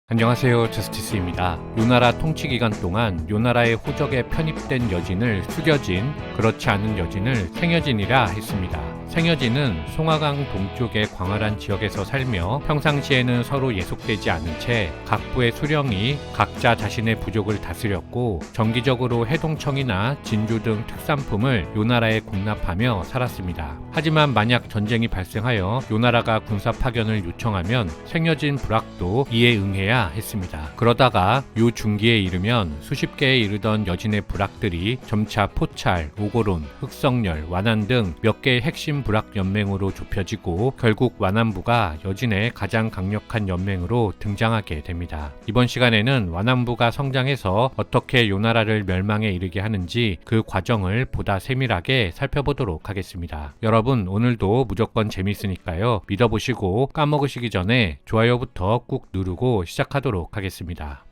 안녕하세요, 저스티스입니다. 요나라 통치 기간 동안 요나라의 호적에 편입된 여진을 숙여진, 그렇지 않은 여진을 생여진이라 했습니다. 생여진은 송화강 동쪽의 광활한 지역에서 살며 평상시에는 서로 예속되지 않은 채 각부의 수령이 각자 자신의 부족을 다스렸고 정기적으로 해동청이나 진주 등 특산품을 요나라에 공납하며 살았습니다. 하지만 만약 전쟁이 발생하여 요나라가 군사 파견을 요청하면 생여진 부락도 이에 응해야 했습니다. 그러다가 요 중기에 이르면 수십 개에 이르던 여진의 부락들이 점차 포찰, 오고론, 흑성열, 완한 등 몇 개의 핵심 부락 연맹으로 좁혀지고 결국 완한부가 여진의 가장 강력한 연맹으로 등장하게 됩니다. 이번 시간에는 완한부가 성장해서 어떻게 요나라를 멸망에 이르게 하는지 그 과정을 보다 세밀하게 살펴보도록 하겠습니다. 여러분, 오늘도 무조건 재밌으니까요. 믿어보시고 까먹으시기 전에 좋아요부터 꾹 누르고 시작하도록 하겠습니다.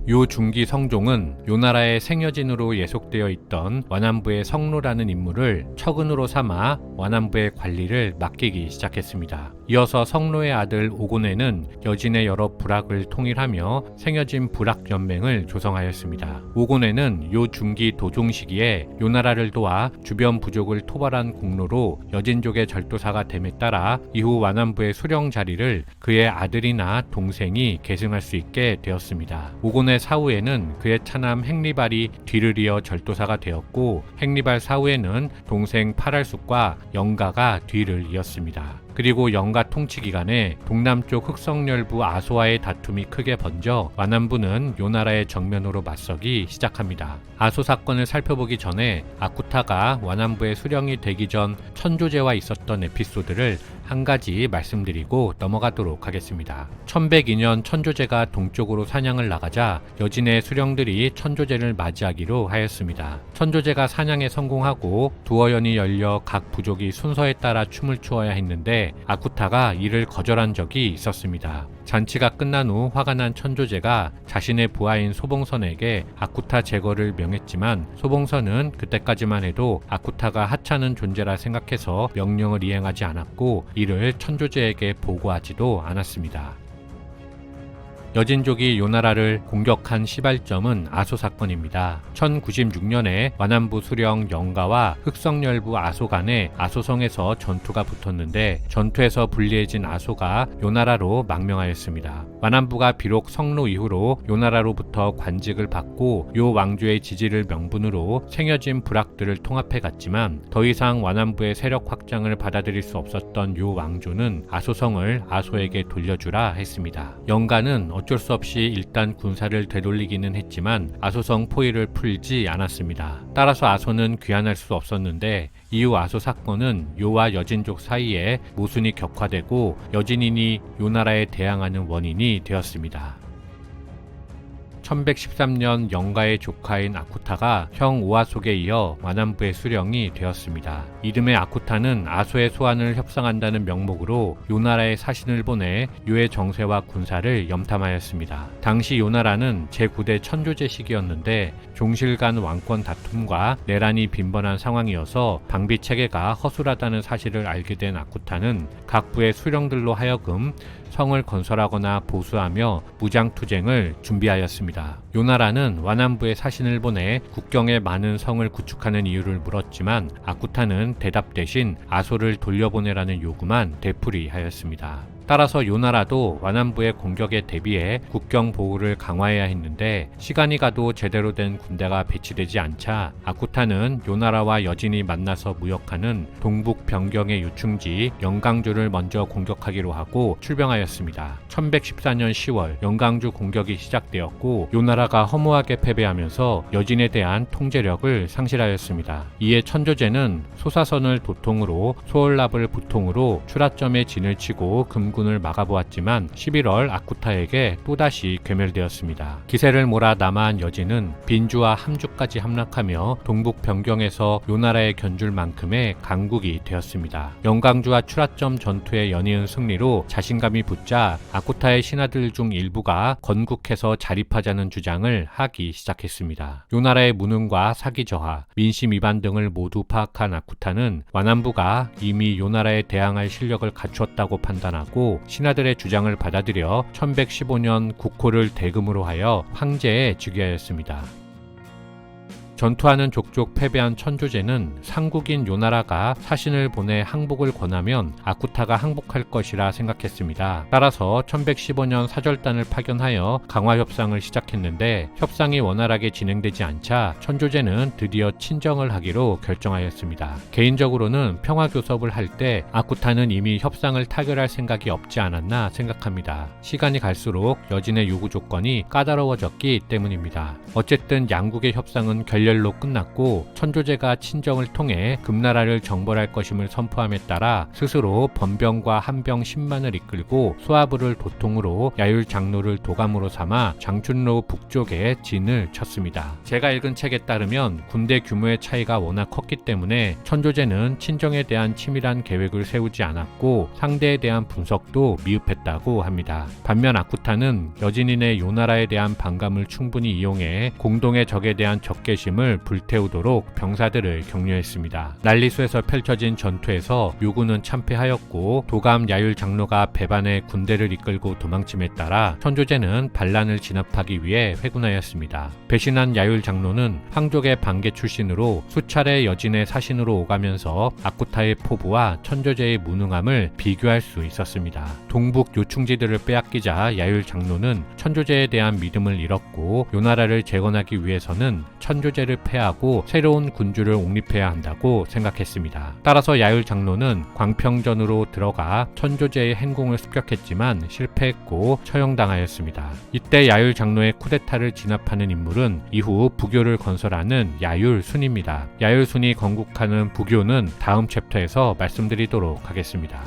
요 중기 성종은 요나라의 생여진으로 예속되어 있던 완한부의 성로라는 인물을 처근으로 삼아 완한부의 관리를 맡기기 시작했습니다. 이어서 성로의 아들 오곤에는 여진의 여러 부락을 통일하며 생여진 부락연맹을 조성하였습니다. 오곤에는 요 중기 도종 시기에 요나라를 도와 주변 부족을 토벌한 공로로 여진족의 절도사가 됨에 따라 이후 완한부의 수령 자리를 그의 아들이나 동생이 계승할 수 있게 되었습니다. 오곤의 사후에는 그의 차남 행리발이 뒤를 이어 절도사가 되었고 행리발 사후에는 동생 파랄숙과 영가가 뒤를 이었습니다. 그리고 영가 통치 기간에 동남쪽 흑성열부 아소와의 다툼이 크게 번져 완한부는 요나라의 정면으로 맞서기 시작합니다. 아소 사건을 살펴보기 전에 아쿠타가 완한부의 수령이 되기 전 천조제와 있었던 에피소드를 한 가지 말씀드리고 넘어가도록 하겠습니다. 1102년 천조제가 동쪽으로 사냥을 나가자 여진의 수령들이 천조제를 맞이하기로 하였습니다. 천조제가 사냥에 성공하고 두어연이 열려 각 부족이 순서에 따라 춤을 추어야 했는데 아쿠타가 이를 거절한 적이 있었습니다. 잔치가 끝난 후 화가 난 천조제가 자신의 부하인 소봉선에게 아쿠타 제거를 명했지만 소봉선은 그때까지만 해도 아쿠타가 하찮은 존재라 생각해서 명령을 이행하지 않았고 이를 천조제에게 보고하지도 않았습니다. 여진족이 요나라를 공격한 시발점은 아소 사건입니다. 1096년에 완한부 수령 영가와 흑성열부 아소 간에 아소성에서 전투가 붙었는데 전투에서 불리해진 아소가 요나라로 망명하였습니다. 완한부가 비록 성로 이후로 요나라로부터 관직을 받고 요 왕조의 지지를 명분으로 생여진 부락들을 통합해 갔지만 더 이상 완한부의 세력 확장을 받아들일 수 없었던 요 왕조는 아소성을 아소에게 돌려주라 했습니다. 영가는 어쩔 수 없이 일단 군사를 되돌리기는 했지만 아소성 포위를 풀지 않았습니다. 따라서 아소는 귀환할 수 없었는데 이후 아소 사건은 요와 여진족 사이에 모순이 격화되고 여진인이 요나라에 대항하는 원인이 되었습니다. 1113년 영가의 조카인 아쿠타가 형 오아속에 이어 완한부의 수령이 되었습니다. 이듬해 아쿠타는 아소의 소환을 협상한다는 명목으로 요나라에 사신을 보내 요의 정세와 군사를 염탐하였습니다. 당시 요나라는 제9대 천조제 시기였는데 종실 간 왕권 다툼과 내란이 빈번한 상황이어서 방비 체계가 허술하다는 사실을 알게 된 아쿠타는 각부의 수령들로 하여금 성을 건설하거나 보수하며 무장투쟁을 준비하였습니다. 요나라는 완한부의 사신을 보내 국경에 많은 성을 구축하는 이유를 물었지만 아쿠타는 대답 대신 아소를 돌려보내라는 요구만 되풀이하였습니다. 따라서 요나라도 완한부의 공격에 대비해 국경 보호를 강화해야 했는데 시간이 가도 제대로 된 군대가 배치되지 않자 아쿠타는 요나라와 여진이 만나서 무역하는 동북 변경의 유충지 영강주를 먼저 공격하기로 하고 출병하였습니다. 1114년 10월 영강주 공격이 시작되었고 요나라가 허무하게 패배하면서 여진에 대한 통제력을 상실하였습니다. 이에 천조제는 소사선을 도통으로 소월납을 부통으로 출하점에 진을 치고 금구 진군을 막아보았지만 11월 아쿠타에게 또다시 괴멸되었습니다. 기세를 몰아 남아한 여진은 빈주와 함주까지 함락하며 동북 변경에서 요나라에 견줄 만큼의 강국이 되었습니다. 영광주와 추라점 전투의 연이은 승리로 자신감이 붙자 아쿠타의 신하들 중 일부가 건국해서 자립하자는 주장을 하기 시작했습니다. 요나라의 무능과 사기 저하, 민심 위반 등을 모두 파악한 아쿠타는 와남부가 이미 요나라에 대항할 실력을 갖추었다고 판단하고 신하들의 주장을 받아들여 1115년 국호를 대금으로 하여 황제에 즉위하였습니다. 전투하는 족족 패배한 천조제는 상국인 요나라가 사신을 보내 항복을 권하면 아쿠타가 항복할 것이라 생각했습니다. 따라서 1115년 사절단을 파견하여 강화 협상을 시작했는데 협상이 원활하게 진행되지 않자 천조제는 드디어 친정을 하기로 결정하였습니다. 개인적으로는 평화교섭을 할 때 아쿠타는 이미 협상을 타결할 생각이 없지 않았나 생각합니다. 시간이 갈수록 여진의 요구 조건이 까다로워졌기 때문입니다. 어쨌든 양국의 협상은 결렬로 끝났고 천조제가 친정을 통해 금나라를 정벌할 것임을 선포함에 따라 스스로 번병과 한병 10만을 이끌고 수하부를 도통으로 야율 장로를 도감으로 삼아 장춘로 북쪽에 진을 쳤습니다. 제가 읽은 책에 따르면 군대 규모의 차이가 워낙 컸기 때문에 천조제는 친정에 대한 치밀한 계획을 세우지 않았고 상대에 대한 분석도 미흡했다고 합니다. 반면 아쿠타는 여진인의 요나라에 대한 반감을 충분히 이용해 공동의 적에 대한 적개심을 불태우도록 병사들을 격려했습니다. 난리수에서 펼쳐진 전투에서 요군은 참패하였고 도감 야율 장로가 배반해 군대를 이끌고 도망침에 따라 천조제는 반란을 진압하기 위해 회군하였습니다. 배신한 야율 장로는 황족의 반계 출신으로 수차례 여진의 사신으로 오가면서 아쿠타의 포부와 천조제의 무능함을 비교할 수 있었습니다. 동북 요충지들을 빼앗기자 야율 장로는 천조제에 대한 믿음을 잃었고 요나라를 재건하기 위해서는 천조제를 패하고 새로운 군주를 옹립해야 한다고 생각했습니다. 따라서 야율 장로는 광평전으로 들어가 천조제의 행공을 습격했지만 실패했고 처형당하였습니다. 이때 야율 장로의 쿠데타를 진압하는 인물은 이후 부교를 건설하는 야율순입니다. 야율순이 건국하는 부교는 다음 챕터에서 말씀드리도록 하겠습니다.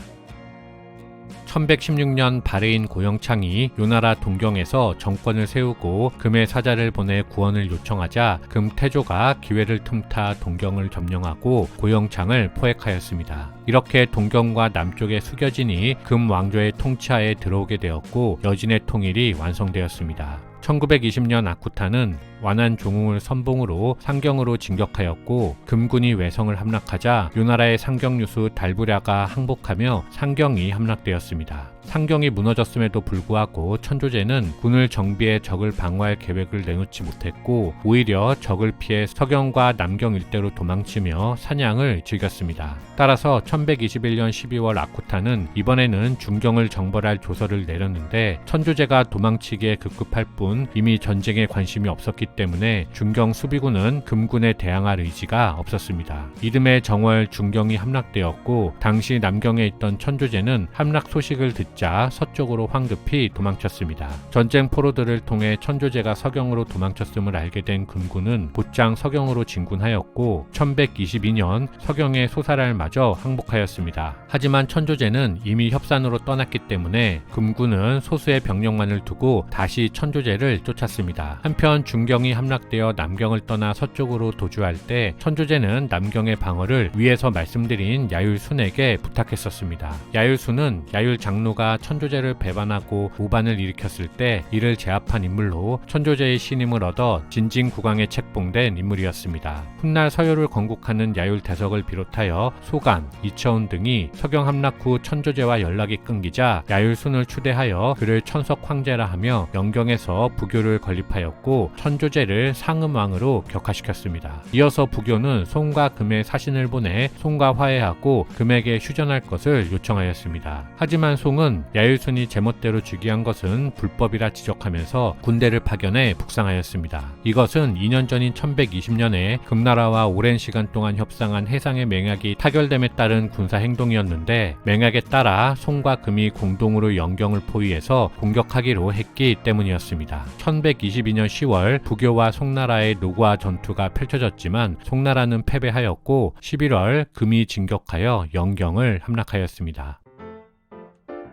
1116년 바레인 고영창이 요나라 동경에서 정권을 세우고 금의 사자를 보내 구원을 요청하자 금태조가 기회를 틈타 동경을 점령하고 고영창을 포획하였습니다. 이렇게 동경과 남쪽의 수겨진이 금 왕조의 통치하에 들어오게 되었고 여진의 통일이 완성되었습니다. 1920년 아쿠타는 완한 종웅을 선봉으로 상경으로 진격하였고 금군이 외성을 함락하자 요나라의 상경유수 달부랴가 항복하며 상경이 함락되었습니다. 상경이 무너졌음에도 불구하고 천조제는 군을 정비해 적을 방어할 계획을 내놓지 못했고 오히려 적을 피해 서경과 남경 일대로 도망치며 사냥을 즐겼습니다. 따라서 1121년 12월 아쿠타는 이번에는 중경을 정벌할 조서를 내렸는데 천조제가 도망치기에 급급할 뿐 이미 전쟁에 관심이 없었기 때문에 중경 수비군은 금군에 대항할 의지가 없었습니다. 이듬해 정월 중경이 함락되었고 당시 남경에 있던 천조제는 함락 소식을 듣자 서쪽으로 황급히 도망쳤습니다. 전쟁 포로들을 통해 천조제가 서경으로 도망쳤음을 알게 된 금군은 곧장 서경으로 진군하였고 1122년 서경의 소사랄 마저 항복하였습니다. 하지만 천조제는 이미 협산으로 떠났기 때문에 금군은 소수의 병력만을 두고 다시 천조제를 쫓았습니다. 한편 중경이 함락되어 남경을 떠나 서쪽으로 도주할 때 천조제는 남경의 방어를 위에서 말씀드린 야율순에게 부탁했었습니다. 야율순은 야율 장로가 천조제를 배반하고 오반을 일으켰을 때 이를 제압한 인물로 천조제의 신임을 얻어 진진국왕에 책봉된 인물이었습니다. 훗날 서요를 건국하는 야율 대석을 비롯하여 소간, 이처운 등이 서경 함락 후 천조제와 연락이 끊기자 야율순을 추대하여 그를 천석 황제라 하며 영경에서 부교를 건립하였고 천조제를 상음왕으로 격하시켰습니다. 이어서 부교는 송과 금의 사신을 보내 송과 화해하고 금에게 휴전할 것을 요청하였습니다. 하지만 송은 야율순이 제멋대로 즉위한 것은 불법이라 지적하면서 군대를 파견해 북상하였습니다. 이것은 2년 전인 1120년에 금나라와 오랜 시간 동안 협상한 해상의 맹약이 타결됨에 따른 군사 행동이었는데 맹약에 따라 송과 금이 공동으로 영경을 포위해서 공격하기로 했기 때문이었습니다. 1122년 10월 부교와 송나라의 노고와 전투가 펼쳐졌지만 송나라는 패배하였고 11월 금이 진격하여 영경을 함락하였습니다.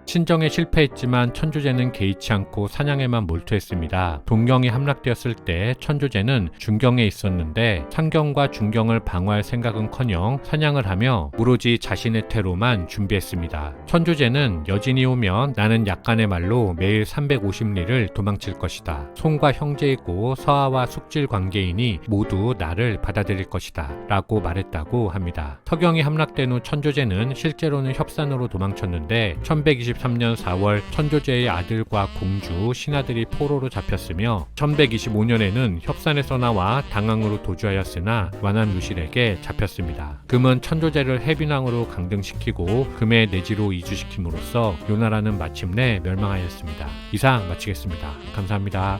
친정에 실패했지만 천조제는 개의치 않고 사냥에만 몰두했습니다. 동경이 함락되었을 때 천조제는 중경에 있었는데 상경과 중경을 방어할 생각은커녕 사냥을 하며 오로지 자신의 퇴로만 준비했습니다. 천조제는 여진이 오면 나는 약간의 말로 매일 350리를 도망칠 것이다. 송과 형제이고 서하와 숙질 관계이니 모두 나를 받아들일 것이다 라고 말했다고 합니다. 서경이 함락된 후 천조제는 실제로는 협산으로 도망쳤는데 1123년 4월 천조제의 아들과 공주, 신하들이 포로로 잡혔으며 1125년에는 협산에서 나와 당항으로 도주하였으나 완한 유실에게 잡혔습니다. 금은 천조제를 해빈왕으로 강등시키고 금의 내지로 이주시킴으로써 요나라는 마침내 멸망하였습니다. 이상 마치겠습니다. 감사합니다.